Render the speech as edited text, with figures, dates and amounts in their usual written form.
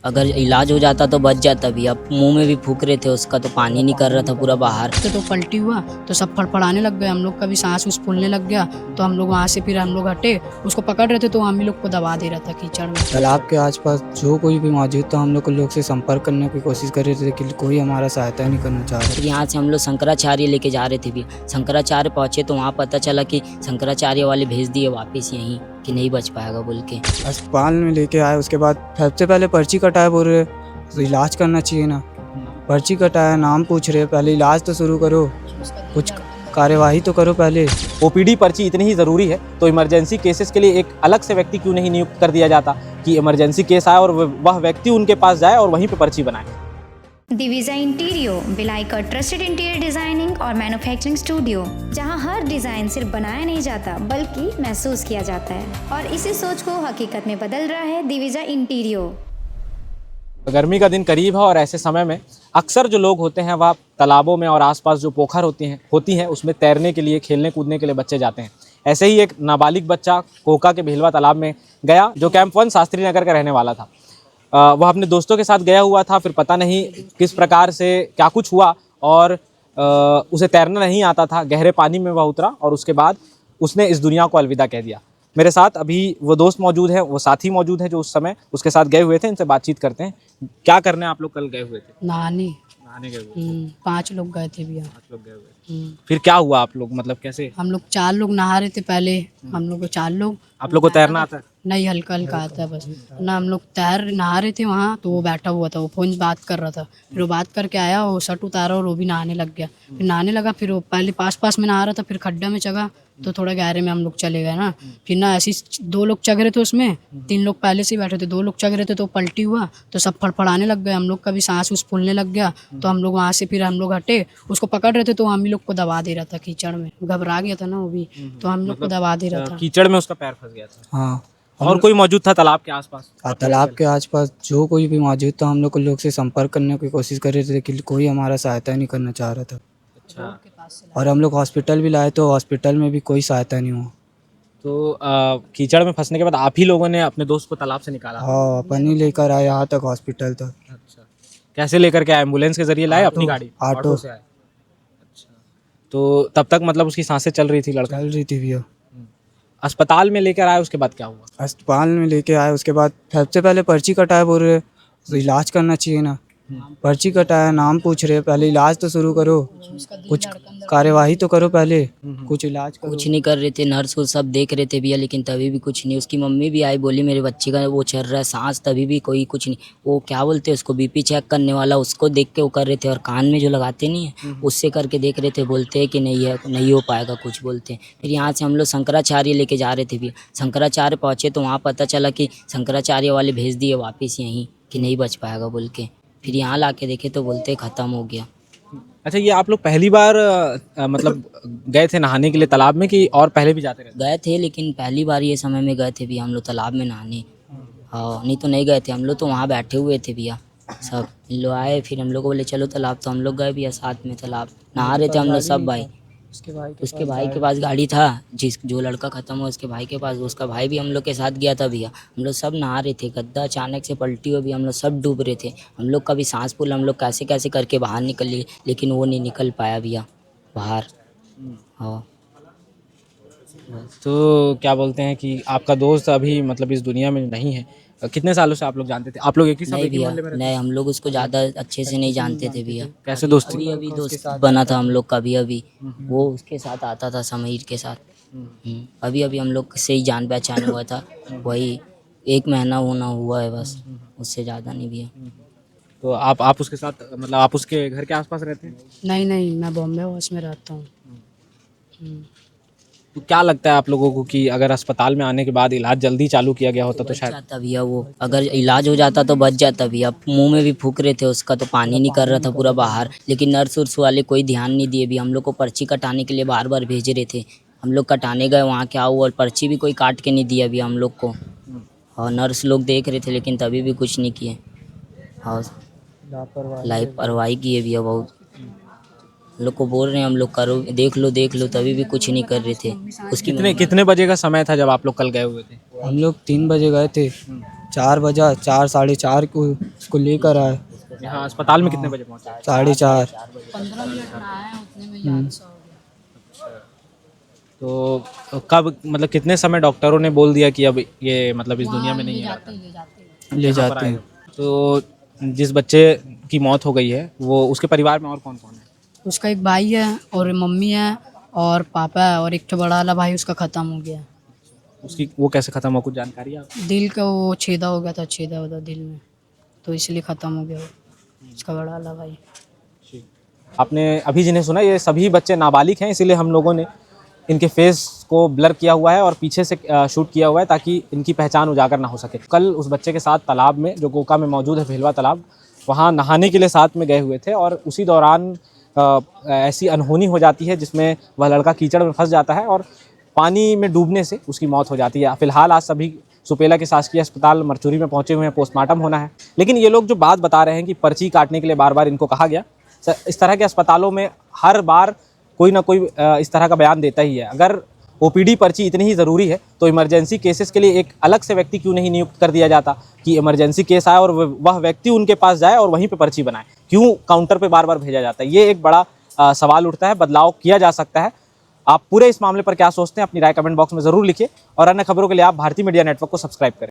अगर इलाज हो जाता तो बच जाता भी। अब मुंह में भी फूक रहे थे, उसका तो पानी नहीं कर रहा था पूरा बाहर। तो पलटी हुआ तो सब फड़फड़ाने लग गए, हम लोग का भी सांस उस फूलने लग गया। तो हम लोग वहाँ से फिर हम लोग हटे, उसको पकड़ रहे थे तो हम ही लोग को दबा दे रहा था कीचड़ में। तालाब के आसपास जो कोई भी मौजूद था, हम लोग से संपर्क करने की कोशिश कर रहे थे, लेकिन कोई हमारा सहायता नहीं करना चाह रहा। फिर यहाँ से हम लोग शंकराचार्य लेके जा रहे थे भी। शंकराचार्य पहुँचे तो वहाँ पता चला कि शंकराचार्य वाले भेज दिए वापस यहीं कि नहीं बच पाएगा बोल के। अस्पताल में लेके आए, उसके बाद सबसे पहले पर्ची कटाए, बोल रहे तो इलाज करना चाहिए ना। पर्ची कटाया, नाम पूछ रहे, पहले इलाज तो शुरू करो, कुछ कार्यवाही तो करो पहले। ओपीडी पर्ची इतनी ही ज़रूरी है तो इमरजेंसी केसेस के लिए एक अलग से व्यक्ति क्यों नहीं नियुक्त कर दिया जाता कि इमरजेंसी केस आए और वह व्यक्ति उनके पास जाए और वहीं पे पर्ची बनाए। दिविजा इंटीरियो भिलाई का ट्रस्टेड इंटीरियर डिजाइनिंग और मैन्युफैक्चरिंग स्टूडियो, जहां हर डिजाइन सिर्फ बनाया नहीं जाता बल्कि महसूस किया जाता है, और इसी सोच को हकीकत में बदल रहा है दिविजा इंटीरियो। गर्मी का दिन करीब है और ऐसे समय में अक्सर जो लोग होते हैं वह तालाबों में और आसपास जो पोखर होती हैं उसमें तैरने के लिए, खेलने कूदने के लिए बच्चे जाते हैं। ऐसे ही एक नाबालिग बच्चा कोका के भेलवा तालाब में गया, जो कैंप 1 शास्त्री नगर का रहने वाला था। वह अपने दोस्तों के साथ गया हुआ था, फिर पता नहीं किस प्रकार से क्या कुछ हुआ और उसे तैरना नहीं आता था। गहरे पानी में वह उतरा और उसके बाद उसने इस दुनिया को अलविदा कह दिया। मेरे साथ अभी वो दोस्त मौजूद हैं, वो साथी मौजूद हैं जो उस समय उसके साथ गए हुए थे। इनसे बातचीत करते हैं। क्या करने आप लोग कल गए हुए थे? नहाने गए हुए 5 लोग गए थे भैया। 5 लोग गए हुए। फिर क्या हुआ आप लोग, मतलब कैसे? हम लोग 4 लोग नहा रहे थे पहले, हम लोग 4 लोग। आप लोग को तैरना आता है? नहीं, हल्का हल्का आता है बस ना। हम लोग नहा रहे थे वहाँ, तो वो बैठा हुआ था, वो फोन बात कर रहा था। फिर वो बात करके आया, वो शर्ट उतारा और वो भी नहाने लग गया। फिर नहाने लगा, फिर वो पहले पास में नहा रहा था, फिर खड्डा में चढ़ा तो थोड़ा गहरे में हम लोग चले गए ना। फिर ना ऐसे 2 लोग चढ़ रहे थे उसमें, 3 लोग पहले से ही बैठे थे, 2 लोग चढ़ रहे थे तो पलटी हुआ तो सब फड़फड़ाने लग गए, हम लोग का भी सांस उस फूलने लग गया। तो हम लोग वहाँ से फिर हम लोग हटे, उसको पकड़ रहे थे तो हम ही लोग को दबा दे रहा था कीचड़ में। घबरा गया था ना वो भी, तो हम लोग को दबा दे रहा था। कीचड़ में उसका पैर फंस गया था? हाँ। और कोई मौजूद था तालाब के आसपास? तालाब के आसपास जो कोई भी मौजूद था, हम लोग से संपर्क करने की कोशिश कर रहे थे, लेकिन कोई हमारा सहायता नहीं करना चाह रहा था। अच्छा। और हम लोग हॉस्पिटल भी लाए तो हॉस्पिटल में भी कोई सहायता नहीं हुआ। तो कीचड़ में फंसने के बाद आप ही लोगों ने अपने दोस्त को तालाब से निकाला? हाँ, अपन ही लेकर आए यहाँ तक, हॉस्पिटल तक। अच्छा। कैसे लेकर के आए? एम्बुलेंस के जरिए लाए? अपनी गाड़ी ऑटो से आए? अच्छा। तो तब तक मतलब उसकी सांसें चल रही थी? लड़का चल रही थी भैया। अस्पताल में लेकर आए, उसके बाद क्या हुआ? अस्पताल में लेके आए, उसके बाद सबसे पहले पर्ची कटाए, बोल रहे तो इलाज करना चाहिए ना। पर्ची कटाया, नाम पूछ रहे, पहले इलाज तो शुरू करो, कुछ कार्यवाही तो करो पहले, कुछ इलाज करो। कुछ नहीं कर रहे थे, नर्स वो सब देख रहे थे भैया, लेकिन तभी भी कुछ नहीं। उसकी मम्मी भी आई, बोली मेरे बच्चे का वो चल रहा है सांस, तभी भी कोई कुछ नहीं। वो क्या बोलते हैं उसको, बीपी चेक करने वाला, उसको देख के वो कर रहे थे। और कान में जो लगाते नहीं है उससे करके देख रहे थे, बोलते हैं कि नहीं है, नहीं हो पाएगा कुछ बोलते हैं। फिर यहाँ से हम लोग शंकराचार्य लेके जा रहे थे भैया। शंकराचार्य पहुँचे तो वहाँ पता चला कि शंकराचार्य वाले भेज दिए वापस यहीं कि नहीं बच पाएगा बोल के। फिर यहाँ ला के देखे तो बोलते ख़त्म हो गया। अच्छा, ये आप लोग पहली बार मतलब गए थे नहाने के लिए तालाब में कि और पहले भी जाते रहते? गए थे, लेकिन पहली बार ये समय में गए थे भैया हम लोग तालाब में नहाने। हाँ, नहीं तो नहीं गए थे हम लोग, तो वहाँ बैठे हुए थे भैया सब। इन लोग आए, फिर हम लोग को बोले चलो तालाब, तो हम लोग गए भैया साथ में तालाब। नहा रहे थे हम लोग सब भाई। उसके भाई के पास गाड़ी था, जो लड़का ख़त्म हुआ उसके भाई के पास, उसका भाई भी हम लोग के साथ गया था भैया। हम लोग सब नहा रहे थे, गद्दा अचानक से पलटी हुई, हम लोग सब डूब रहे थे। हम लोग का भी सांस फूल, हम लोग कैसे कैसे करके बाहर निकल लिए, लेकिन वो नहीं निकल पाया भैया बाहर। हाँ। तो क्या बोलते हैं कि आपका दोस्त अभी मतलब इस दुनिया में नहीं है। कितने सालों से आप लोग जानते थे? आप लोग एक ही साथ नहीं एक ही भैया, मोहल्ले में रहते नहीं, हम लोग उसको ज़्यादा अच्छे से नहीं जानते थे भैया। कैसे दोस्ती? अभी अभी दोस्त बना था हम लोग का भी अभी। वो उसके साथ आता था समीर के साथ। अभी अभी हम लोग से ही जान पहचान हुआ था, वही 1 महीना होना हुआ है बस, उससे ज़्यादा नहीं भैया। तो आप उसके साथ मतलब आप उसके घर के आसपास रहते हैं? नहीं, मैं बॉम्बे हाउस में रहता हूँ। तो क्या लगता है आप लोगों को कि अगर अस्पताल में आने के बाद इलाज जल्दी चालू किया गया होता तो बच शायद? जाता भैया वो, अगर इलाज हो जाता तो बच जाता भैया। मुंह में भी फूक रहे थे, उसका तो पानी नहीं कर रहा था पूरा बाहर, लेकिन नर्स उर्स वाले कोई ध्यान नहीं दिए भैया। हम लोग को पर्ची कटाने के लिए बार बार भेज रहे थे, हम लोग कटाने गए, वहाँ क्या हुआ, पर्ची भी कोई काट के नहीं दिया भैया हम लोग को। और नर्स लोग देख रहे थे, लेकिन तभी भी कुछ नहीं किए। और लापरवाही किए भैया बहुत। हम लोग को बोल रहे हैं हम लोग करो, देख लो, तभी भी कुछ नहीं कर रहे थे। उसकी कितने बजे का समय था जब आप लोग कल गए हुए थे? हम लोग 3 बजे गए थे, 4 बजा, 4 साढ़े 4 को उसको लेकर आए। यहाँ अस्पताल में कितने बजे पहुंचे? 4:30। 15 मिनट में आया उतने में ही हादसा हो गया। तो कब मतलब कितने समय डॉक्टरों ने बोल दिया कि अब ये मतलब इस दुनिया में नहीं है? ले जाते हैं। तो जिस बच्चे की मौत हो गई है वो उसके परिवार में और कौन कौन है? उसका एक भाई है और मम्मी है और पापा है और एक तो बड़ा वाला भाई उसका ख़त्म हो गया। उसकी वो कैसे ख़त्म हो, कुछ जानकारी है आपको? दिल का वो छेदा हो गया था, छेदा होता दिल में, तो इसलिए ख़त्म हो गया वो उसका बड़ा वाला भाई। आपने अभी जिन्हें सुना ये सभी बच्चे नाबालिग हैं, इसीलिए हम लोगों ने इनके फेस को ब्लर किया हुआ है और पीछे से शूट किया हुआ है ताकि इनकी पहचान उजागर ना हो सके। कल उस बच्चे के साथ तालाब में, जो गोका में मौजूद है भेलवा तालाब, वहाँ नहाने के लिए साथ में गए हुए थे और उसी दौरान ऐसी अनहोनी हो जाती है जिसमें वह लड़का कीचड़ में फंस जाता है और पानी में डूबने से उसकी मौत हो जाती है। फिलहाल आज सभी सुपेला के शासकीय अस्पताल मरचूरी में पहुंचे हुए हैं, पोस्टमार्टम होना है। लेकिन ये लोग जो बात बता रहे हैं कि पर्ची काटने के लिए बार बार इनको कहा गया, इस तरह के अस्पतालों में हर बार कोई ना कोई इस तरह का बयान देता ही है। अगर ओपीडी पर्ची इतनी ही ज़रूरी है तो इमरजेंसी केसेस के लिए एक अलग से व्यक्ति क्यों नहीं नियुक्त कर दिया जाता कि इमरजेंसी केस आए और वह व्यक्ति उनके पास जाए और वहीं पे पर्ची बनाए? क्यों काउंटर पे बार बार भेजा जाता है? ये एक बड़ा सवाल उठता है। बदलाव किया जा सकता है। आप पूरे इस मामले पर क्या सोचते हैं? अपनी राय कमेंट बॉक्स में ज़रूर लिखिए और अन्य खबरों के लिए आप भारतीय मीडिया नेटवर्क को सब्सक्राइब करें।